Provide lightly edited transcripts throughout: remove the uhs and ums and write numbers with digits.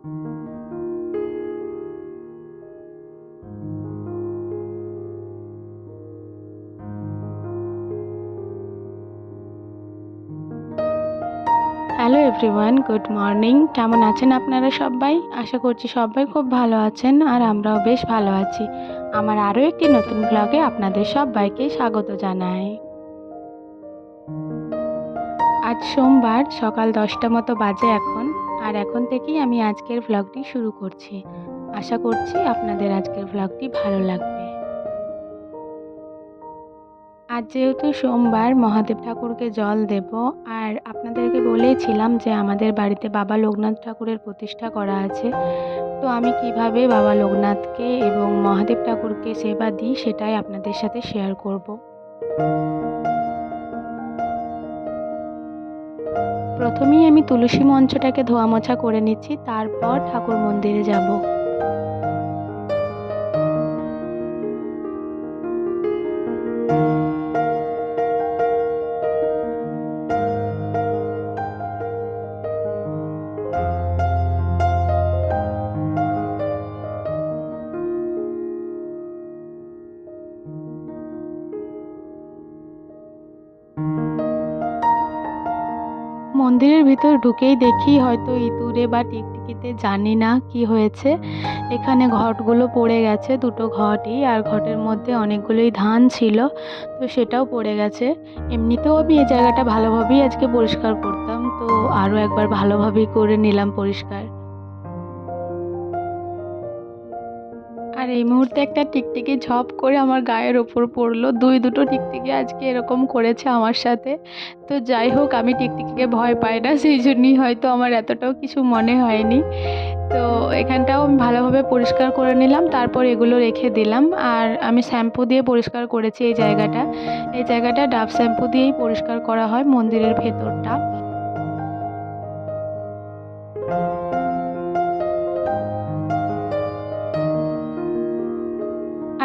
Hello everyone, good morning. কেমন আছেন আপনারা সবাই? আশা করছি সবাই খুব ভালো আছেন আর আমরাও বেশ ভালো আছি। আমার আরও একটি নতুন ব্লগে আপনাদের সবাইকে স্বাগত জানাই। আজ সোমবার সকাল 10টা মতো বাজে এখন, আর এখন থেকেই আমি আজকের ব্লগটি শুরু করছি। আশা করছি আপনাদের আজকের ব্লগটি ভালো লাগবে। আজ যেহেতু সোমবার, মহাদেব ঠাকুরকে জল দেব। আর আপনাদেরকে বলেইছিলাম যে আমাদের বাড়িতে বাবা লোকনাথ ঠাকুরের প্রতিষ্ঠা করা আছে। তো আমি কিভাবে বাবা লোকনাথকে এবং মহাদেব ঠাকুরকে সেবা দিই সেটাই আপনাদের সাথে শেয়ার করব। প্রথমেই আমি তুলসী মঞ্চটাকে ধোয়া মোছা করে নিচ্ছি, তারপর ঠাকুর মন্দিরে যাব। মন্দিরের ভিতর ঢুকেই দেখি হয়তো ইঁদুরে বা টিকটিকিতে জানি না কি হয়েছে, এখানে ঘটগুলো পড়ে গেছে, দুটো ঘটই, আর ঘটের মধ্যে অনেকগুলোই ধান ছিল, তো সেটাও পড়ে গেছে। এমনিতেও আমি এই জায়গাটা ভালোভাবেই আজকে পরিষ্কার করতাম, তো আরও একবার ভালোভাবেই করে নিলাম পরিষ্কার। আর এই মুহূর্তে একটা টিকটিকি ঝপ করে আমার গায়ের ওপর পড়লো। দুটো টিকটিকি আজকে এরকম করেছে আমার সাথে। তো যাই হোক, আমি টিকটিকিকে ভয় পাই না, সেই জন্যই হয়তো আমার এতটাও কিছু মনে হয়নি। তো এখানটাও আমি ভালোভাবে পরিষ্কার করে নিলাম, তারপর এগুলো রেখে দিলাম। আর আমি শ্যাম্পু দিয়ে পরিষ্কার করেছি এই জায়গাটা ডাভ শ্যাম্পু দিয়েই পরিষ্কার করা হয় মন্দিরের ভেতরটা।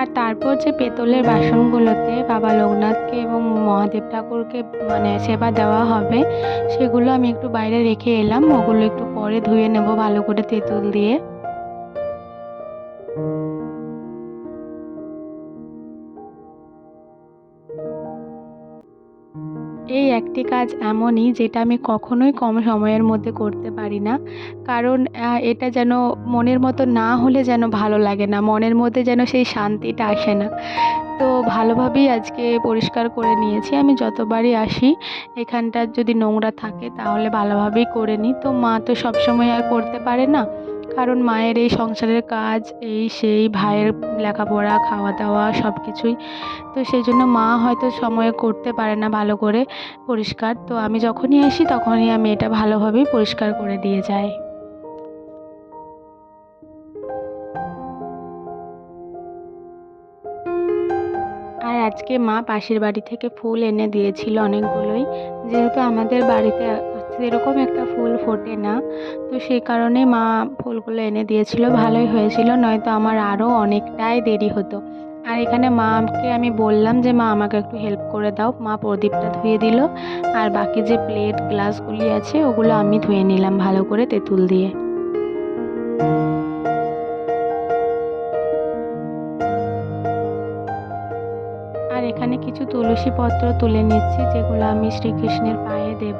আর তারপর যে পেতলের বাসনগুলোতে বাবা লোকনাথকে এবং মহাদেব ঠাকুরকে মানে সেবা দেওয়া হবে, সেগুলো আমি একটু বাইরে রেখে এলাম। ওগুলো একটু পরে ধুয়ে নেব ভালো করে তেঁতুল দিয়ে। এই একটি কাজ এমনই যেটা আমি কখনোই কম সময়ের মধ্যে করতে পারি না। কারণ এটা যেন মনের মতো না হলে যেন ভালো লাগে না, মনের মধ্যে যেন সেই শান্তিটা আসে না। তো ভালোভাবেই আজকে পরিষ্কার করে নিয়েছি। আমি যতবারই আসি এখানটা যদি নোংরা থাকে তাহলে ভালোভাবেই করে নিই। তো মা তো সবসময় আর করতে পারে না, কারণ মায়ের এই সংসারের কাজ, এই সেই, ভাইয়ের লেখাপড়া, খাওয়া দাওয়া সব কিছুই। তো সেই জন্য মা হয়তো সময়ে করতে পারে না ভালো করে পরিষ্কার। তো আমি যখনই আসি তখনই আমি এটা ভালোভাবেই পরিষ্কার করে দিয়ে যাই। আর আজকে মা পাশের বাড়ি থেকে ফুল এনে দিয়েছিল অনেকগুলোই। যেহেতু আমাদের বাড়িতে সেরকম একটা ফুল ফোটে না, তো সেই কারণে মা ফুলগুলো এনে দিয়েছিল। ভালোই হয়েছিল, নয়তো আমার আরও অনেকটাই দেরি হতো। আর এখানে মাকে আমি বললাম যে মা আমাকে একটু হেল্প করে দাও। মা প্রদীপটা ধুয়ে দিল, আর বাকি যে প্লেট গ্লাসগুলি আছে ওগুলো আমি ধুয়ে নিলাম ভালো করে তেঁতুল দিয়ে। আর এখানে কিছু তুলসী পত্র তুলে নিচ্ছি, যেগুলো আমি শ্রীকৃষ্ণের পায়ে দেব।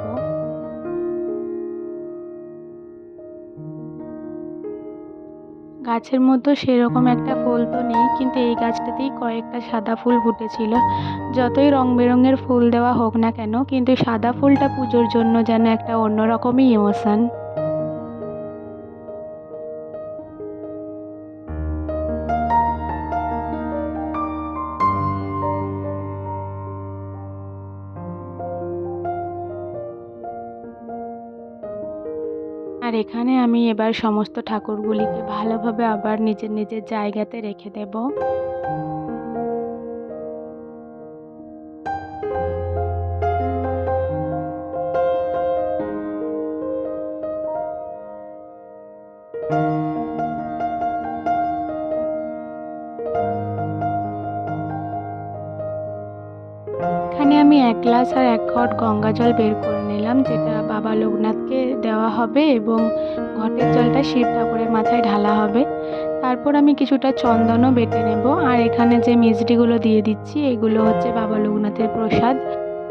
গাছের মধ্যে সেরকম একটা ফুল তো নেই, কিন্তু এই গাছটাতেই কয়েকটা সাদা ফুল ফুটেছিল। যতই রং বেরঙের ফুল দেওয়া হোক না কেন, কিন্তু সাদা ফুলটা পুজোর জন্য যেন একটা অন্যরকমই ইমোশন। আর এখানে আমি এবার সমস্ত ঠাকুরগুলিকে ভালোভাবে আবার নিজের নিজের জায়গাতে রেখে দেব। এখানে আমি 1 গ্লাস আর 1 ঘট গঙ্গা জল বের করে নিলাম, যেটা বাবা লোকনাথকে দেওয়া দেওয়া হবে এবং ঘটের জলটা শিব ঠাকুরের মাথায় ঢালা হবে। তারপর আমি কিছুটা চন্দনও বেটে নেব। আর এখানে যে মিষ্টিগুলো দিয়ে দিচ্ছি এগুলো হচ্ছে বাবা লোকনাথের প্রসাদ।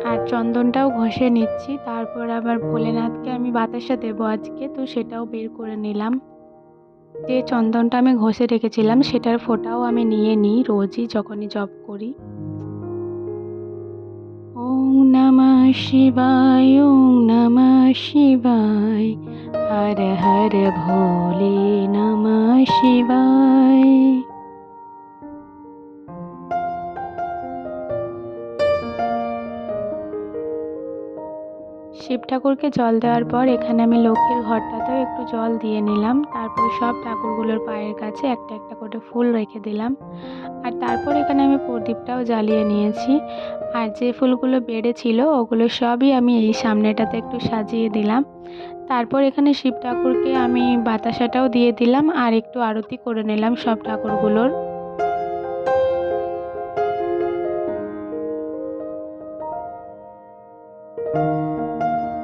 আর চন্দনটাও ঘষে নিচ্ছি। তারপর আবার ভোলেনাথকে আমি বাতাসা দেবো আজকে, তো সেটাও বের করে নিলাম। যে চন্দনটা আমি ঘষে রেখেছিলাম সেটার ফোঁটাও আমি নিয়ে নিই রোজই যখনই জপ করি। ওম নমঃ শিবায়, ওম নমঃ শিবায়, হর হর ভোলে নমঃ শিবায়। শিব ঠাকুরকে জল দেওয়ার পর এখানে আমি লক্ষ্মীর ঘরটাতেও একটু জল দিয়ে নিলাম। তারপর সব ঠাকুরগুলোর পায়ের কাছে একটা একটা করে ফুল রেখে দিলাম। আর তারপর এখানে আমি প্রদীপটাও জ্বালিয়ে নিয়েছি। আর যে ফুলগুলো বেড়েছিল ওগুলো সবই আমি এই সামনেটাতে একটু সাজিয়ে দিলাম। তারপর এখানে শিব ঠাকুরকে আমি বাতাসাটাও দিয়ে দিলাম আর একটু আরতি করে নিলাম সব ঠাকুরগুলোর।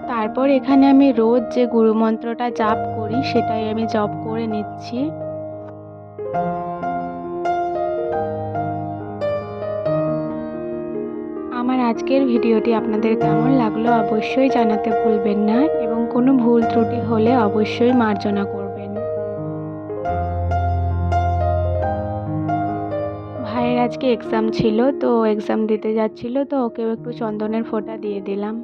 তারপর এখানে আমি রোজ যে গুরুমন্ত্রটা জাপ করি সেটাই আমি জপ করে নিচ্ছি। আমার আজকের ভিডিওটি আপনাদের কেমন লাগলো অবশ্যই জানাতে ভুলবেন না এবং কোনো ভুল ত্রুটি হলে অবশ্যই মার্জনা করবেন। ভাইয়ের আজকে এক্সাম ছিল, তো এক্সাম দিতে যাচ্ছিল, তো ওকেও একটু চন্দনের ফোঁটা দিয়ে দিলাম।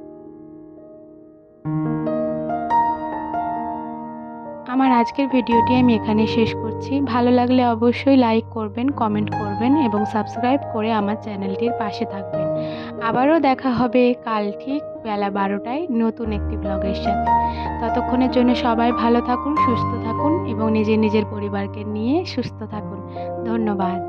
আমার আজকের ভিডিওটি আমি এখানে শেষ করছি। ভালো লাগলে অবশ্যই লাইক করবেন, কমেন্ট করবেন এবং সাবস্ক্রাইব করে আমার চ্যানেলটির পাশে থাকবেন। আবারও দেখা হবে কাল ঠিক বেলা 12টায় নতুন একটি ব্লগের সাথে। ততক্ষণের জন্য সবাই ভালো থাকুন, সুস্থ থাকুন এবং নিজের পরিবারকে নিয়ে সুস্থ থাকুন। ধন্যবাদ।